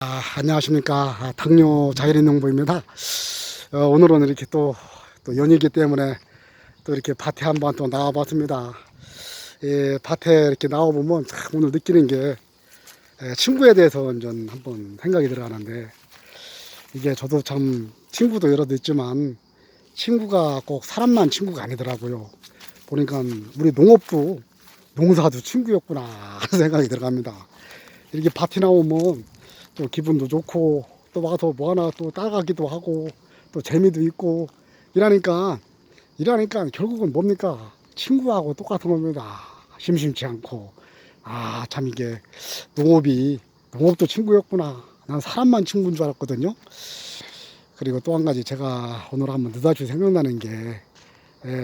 안녕하십니까. 당뇨 자연인 농부입니다. 오늘은 이렇게 또 연휴이기 때문에 또 이렇게 밭에 한번 또 나와봤습니다. 밭에 이렇게 나와보면 참 오늘 느끼는 게 친구에 대해서 완전 한번 생각이 들어가는데, 이게 저도 참 친구도 여러 있지만 친구가 꼭 사람만 친구가 아니더라고요. 보니까 우리 농업도 농사도 친구였구나 하는 생각이 들어갑니다. 이렇게 밭에 나오면 또 기분도 좋고 또 와서 뭐 하나 또 따가기도 하고 또 재미도 있고 이러니까 결국은 뭡니까? 친구하고 똑같은 겁니다. 심심치 않고. 참 이게 농업도 친구였구나. 난 사람만 친구인 줄 알았거든요. 그리고 또 한 가지 제가 오늘 한번 느닷없이 생각나는 게,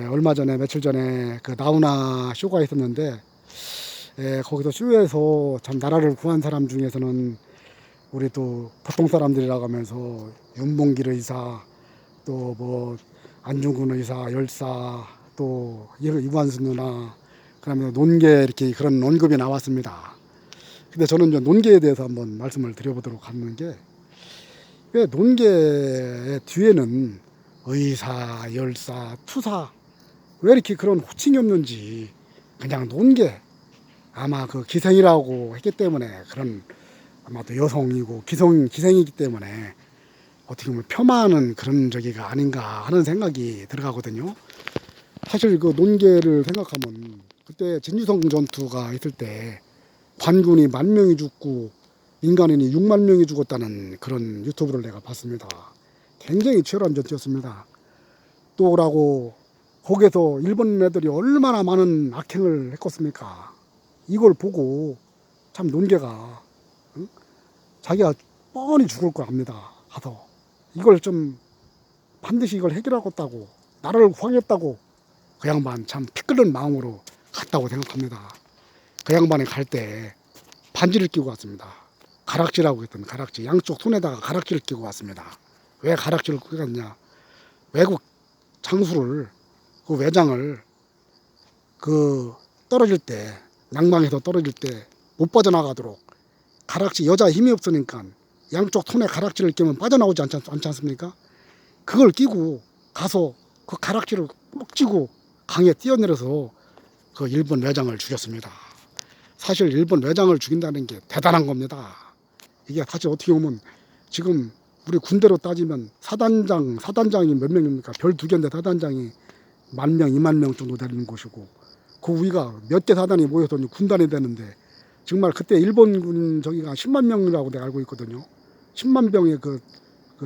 얼마 전에 며칠 전에 그 나훈아 쇼가 있었는데, 거기서 쇼에서 참 나라를 구한 사람 중에서는 우리 또 보통 사람들이라고 하면서 윤봉길 의사, 또 뭐 안중근 의사, 열사, 또 이관수 누나, 그다음에 논계, 이렇게 그런 언급이 나왔습니다. 근데 저는 이제 논계에 대해서 한번 말씀을 드려보도록 하는 게, 왜 논계의 뒤에는 의사, 열사, 투사, 왜 이렇게 그런 호칭이 없는지. 그냥 논계, 아마 그 기생이라고 했기 때문에, 그런 아마도 여성이고 기생이기 때문에 어떻게 보면 폄하하는 그런 저기가 아닌가 하는 생각이 들어가거든요. 사실 그 논계를 생각하면, 그때 진주성 전투가 있을 때 관군이 10,000명이 죽고 민간인이 60,000명이 죽었다는 그런 유튜브를 내가 봤습니다. 굉장히 치열한 전투였습니다. 또라고 거기에서 일본 애들이 얼마나 많은 악행을 했겠습니까? 이걸 보고 참 논계가, 응? 자기가 뻔히 죽을 거 압니다. 가서 이걸 좀 반드시 이걸 해결하겠다고, 나라를 구하겠다고 그 양반 참 피 끓는 마음으로 갔다고 생각합니다. 그 양반이 갈 때 반지를 끼고 갔습니다. 가락지라고 했던 가락지, 양쪽 손에다가 가락지를 끼고 갔습니다. 왜 가락지를 끼고 갔냐? 외국 장수를, 그 외장을, 그 떨어질 때, 낭망에서 떨어질 때 못 빠져나가도록, 가락지, 여자 힘이 없으니까 양쪽 손에 가락지를 끼면 빠져나오지 않지 않습니까? 그걸 끼고 가서 그 가락지를 꼭 쥐고 강에 뛰어내려서 그 일본 외장을 죽였습니다. 사실 일본 외장을 죽인다는 게 대단한 겁니다. 이게 사실 어떻게 보면 지금 우리 군대로 따지면 사단장이 몇 명입니까? 별 2개인데 사단장이 10,000명, 20,000명 정도 되는 곳이고, 그 위가 몇 개 사단이 모여서 군단이 되는데, 정말 그때 일본군 저기가 10만 명이라고 내가 알고 있거든요. 10만 병의 그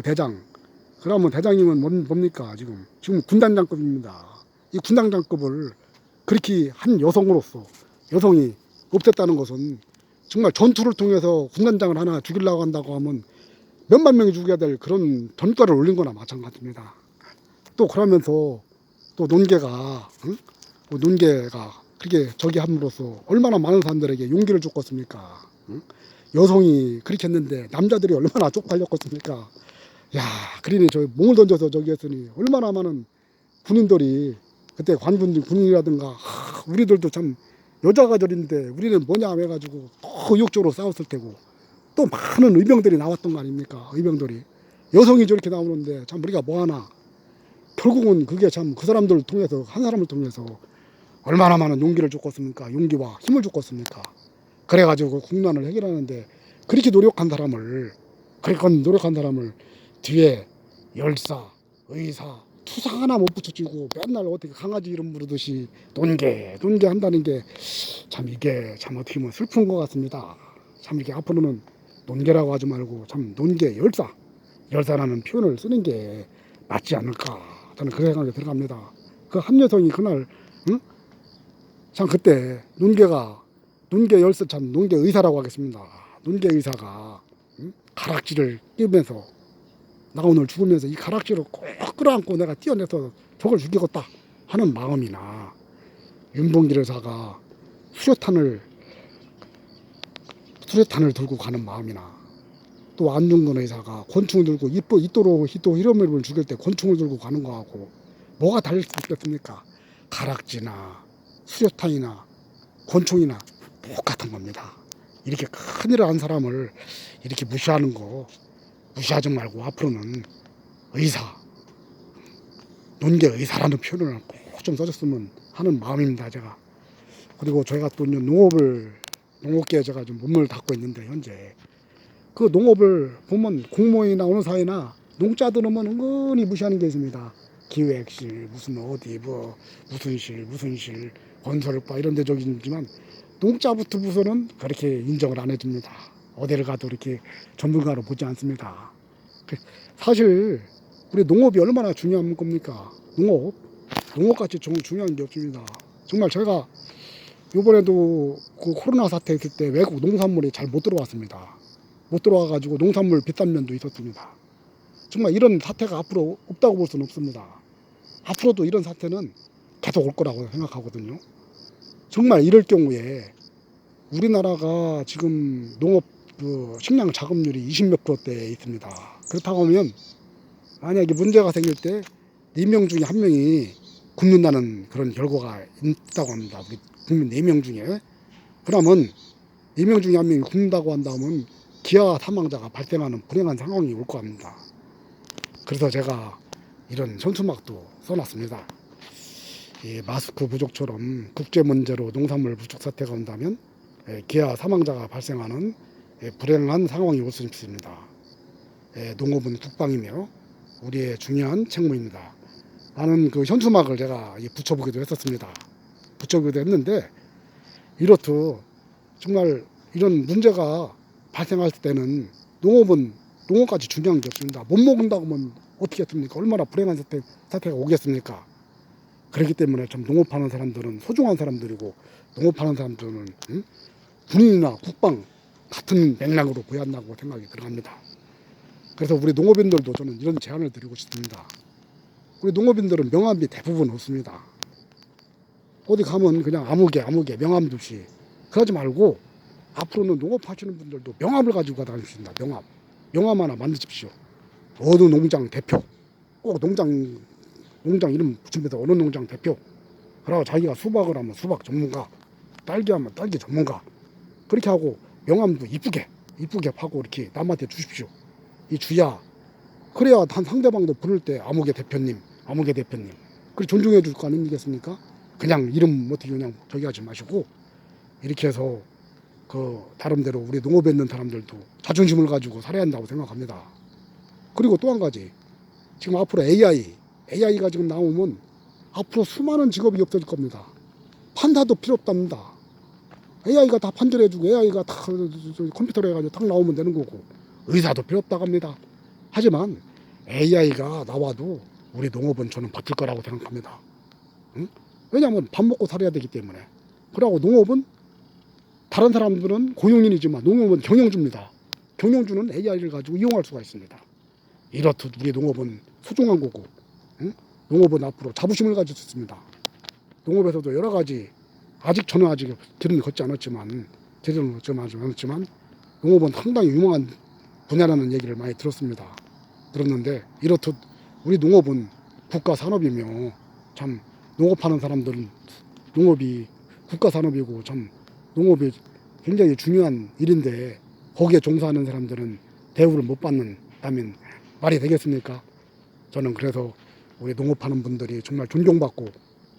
대장. 그러면 대장님은 뭡니까? 지금 군단장급입니다. 이 군단장급을 그렇게 한 여성으로서, 여성이 없앴다는 것은 정말 전투를 통해서 군단장을 하나 죽이려고 한다고 하면 몇만 명이 죽여야 될 그런 전가를 올린 거나 마찬가지입니다. 또 그러면서 또 논계가, 응? 논계가 그렇게 저기 함으로써 얼마나 많은 사람들에게 용기를 줬겠습니까? 응? 여성이 그렇게 했는데 남자들이 얼마나 쪽팔렸겠습니까? 야, 그러니 저 몽을 던져서 저기 했으니 얼마나 많은 군인들이, 그때 군인이라든가, 우리들도 참 여자가 저린데 우리는 뭐냐 해가지고 더 의욕적으로 싸웠을 테고, 또 많은 의병들이 나왔던 거 아닙니까? 의병들이 여성이 저렇게 나오는데 참 우리가 뭐하나. 결국은 그게 참 그 사람들을 통해서, 한 사람을 통해서 얼마나 많은 용기를 줬겠습니까? 용기와 힘을 줬겠습니까? 그래가지고 국난을 해결하는데, 그렇게 노력한 사람을 뒤에 열사, 의사, 투사 하나 못 붙여주고 맨날 어떻게 강아지 이름 부르듯이 논계 한다는 게 참, 이게 참 어떻게 보면 슬픈 것 같습니다. 참 이렇게 앞으로는 논계라고 하지 말고 참 논계 열사라는 표현을 쓰는 게 맞지 않을까, 저는 그 생각이 들어갑니다. 그 한 여성이 그날, 응? 참 그때 논계 열사, 참 논계 의사라고 하겠습니다. 논계 의사가, 응? 가락지를 끼면서 나 오늘 죽으면서 이 가락지를 꼭 끌어안고 내가 뛰어내서 저걸 죽이겠다 하는 마음이나, 윤봉길 의사가 수류탄을 들고 가는 마음이나, 또 안중근 의사가 권총을 들고 이토로 히로미를 죽일 때 권총을 들고 가는 거하고 뭐가 다를 수 있겠습니까? 가락지나 수류탄이나 권총이나 똑같은 겁니다. 이렇게 큰일을 한 사람을 이렇게 무시하는 거 무시하지 말고 앞으로는 의사, 논계 의사라는 표현을 꼭 좀 써줬으면 하는 마음입니다, 제가. 그리고 저희가 또 농업계에 제가 좀 몸을 닦고 있는데, 현재 그 농업을 보면 공무원이나 어느 사회나 농자 들으면 은근히 무시하는 게 있습니다. 기획실, 무슨 어디, 무슨 실, 건설과 이런 데 저기지만 농자부터 부서는 그렇게 인정을 안 해줍니다. 어디를 가도 이렇게 전문가로 보지 않습니다. 사실 우리 농업이 얼마나 중요한 겁니까? 농업같이 중요한 게 없습니다. 정말 제가 이번에도 그 코로나 사태 있을 때 외국 농산물이 잘 못 들어왔습니다. 못 들어와가지고 농산물 비싼 면도 있었습니다. 정말 이런 사태가 앞으로 없다고 볼 수는 없습니다. 앞으로도 이런 사태는 계속 올 거라고 생각하거든요. 정말 이럴 경우에 우리나라가 지금 농업 식량 자급률이 20몇 %대에 있습니다. 그렇다고 하면 만약에 문제가 생길 때 4명 중에 1명이 굶는다는 그런 결과가 있다고 합니다. 우리 국민 4명 중에. 그러면 4명 중에 1명이 굶는다고 한다면 기아 사망자가 발생하는 불행한 상황이 올 겁니다. 그래서 제가 이런 현수막도 써놨습니다. 이 마스크 부족처럼 국제 문제로 농산물 부족 사태가 온다면 기아 사망자가 발생하는 불행한 상황이 올 수 있습니다. 농업은 국방이며 우리의 중요한 책무입니다. 라는 그 현수막을 제가 붙여보기도 했었습니다. 붙여보기도 했는데, 이렇듯 정말 이런 문제가 발생할 때는 농업은 농업까지 중요한 게 없습니다. 못 먹는다고 하면 어떻게 했습니까? 얼마나 불행한 사태가 오겠습니까? 그렇기 때문에 참 농업하는 사람들은 소중한 사람들이고, 농업하는 사람들은 군인이나 국방 같은 맥락으로 보여야 한다고 생각이 들어갑니다. 그래서 우리 농업인들도 저는 이런 제안을 드리고 싶습니다. 우리 농업인들은 명함이 대부분 없습니다. 어디 가면 그냥 아무개 명함 없이. 그러지 말고 앞으로는 농업하시는 분들도 명함을 가지고 다니십니다. 명함 하나 만드십시오. 어느 농장 대표, 꼭 농장 이름 붙이면서 어느 농장 대표. 그러고 자기가 수박을 하면 수박 전문가, 딸기 하면 딸기 전문가. 그렇게 하고 명함도 이쁘게 파고 이렇게 남한테 주십시오. 이 주야. 그래야 한 상대방도 부를 때 아무개 대표님. 그리고 존중해 줄 거 아니겠습니까? 그냥 이름 어떻게 그냥 저기 하지 마시고, 이렇게 해서 그 나름대로 우리 농업에 있는 사람들도 자존심을 가지고 살아야 한다고 생각합니다. 그리고 또 한 가지, 지금 앞으로 AI가 지금 나오면 앞으로 수많은 직업이 없어질 겁니다. 판사도 필요 없답니다. AI가 다 판결해주고 AI가 다 컴퓨터로 해가지고 딱 나오면 되는 거고, 의사도 필요 없다고 합니다. 하지만 AI가 나와도 우리 농업은 저는 버틸 거라고 생각합니다. 응? 왜냐하면 밥 먹고 살아야 되기 때문에. 그리고 농업은 다른 사람들은 고용인이지만 농업은 경영주입니다. 경영주는 AI를 가지고 이용할 수가 있습니다. 이렇듯 우리 농업은 소중한 거고, 응? 농업은 앞으로 자부심을 가질 수 있습니다. 농업에서도 여러 가지, 저는 아직 길은 걷지 않았지만 농업은 상당히 유명한 분야라는 얘기를 많이 들었는데, 이렇듯 우리 농업은 국가 산업이며, 참 농업하는 사람들은 농업이 국가 산업이고, 참 농업이 굉장히 중요한 일인데 거기에 종사하는 사람들은 대우를 못 받는다면 말이 되겠습니까? 저는 그래서 우리 농업하는 분들이 정말 존경받고,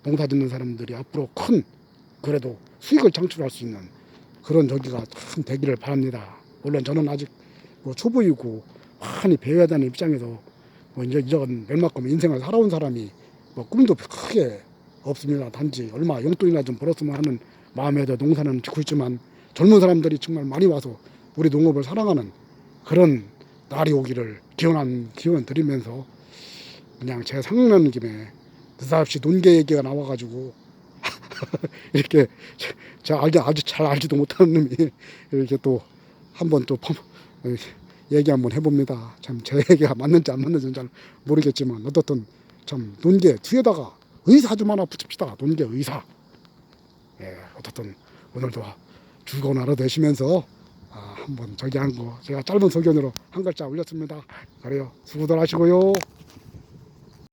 농사 짓는 사람들이 앞으로 큰 그래도 수익을 창출할 수 있는 그런 저기가 참 되기를 바랍니다. 물론 저는 아직 초보이고 많이 배워야 되는 입장에서 이런 멸망금 인생을 살아온 사람이 꿈도 크게 없습니다. 단지 얼마 용돈이나 좀 벌었으면 하는 마음에도 농사는 짓고 있지만, 젊은 사람들이 정말 많이 와서 우리 농업을 사랑하는 그런 날이 오기를 기원 드리면서, 그냥 제가 생각나는 김에 느닷없이 논계 얘기가 나와가지고 이렇게 제가 아주 잘 알지도 못하는 놈이 이렇게 또 한번 또 얘기 한번 해봅니다. 참 제 얘기가 맞는지 안 맞는지는 잘 모르겠지만, 어떻든 참 논계 뒤에다가 의사 좀 하나 붙입시다. 논계 의사. 어떻든 오늘도 즐거운 하루 되시면서 한번 저기 한 거 제가 짧은 소견으로 한 글자 올렸습니다. 그래요. 수고들 하시고요.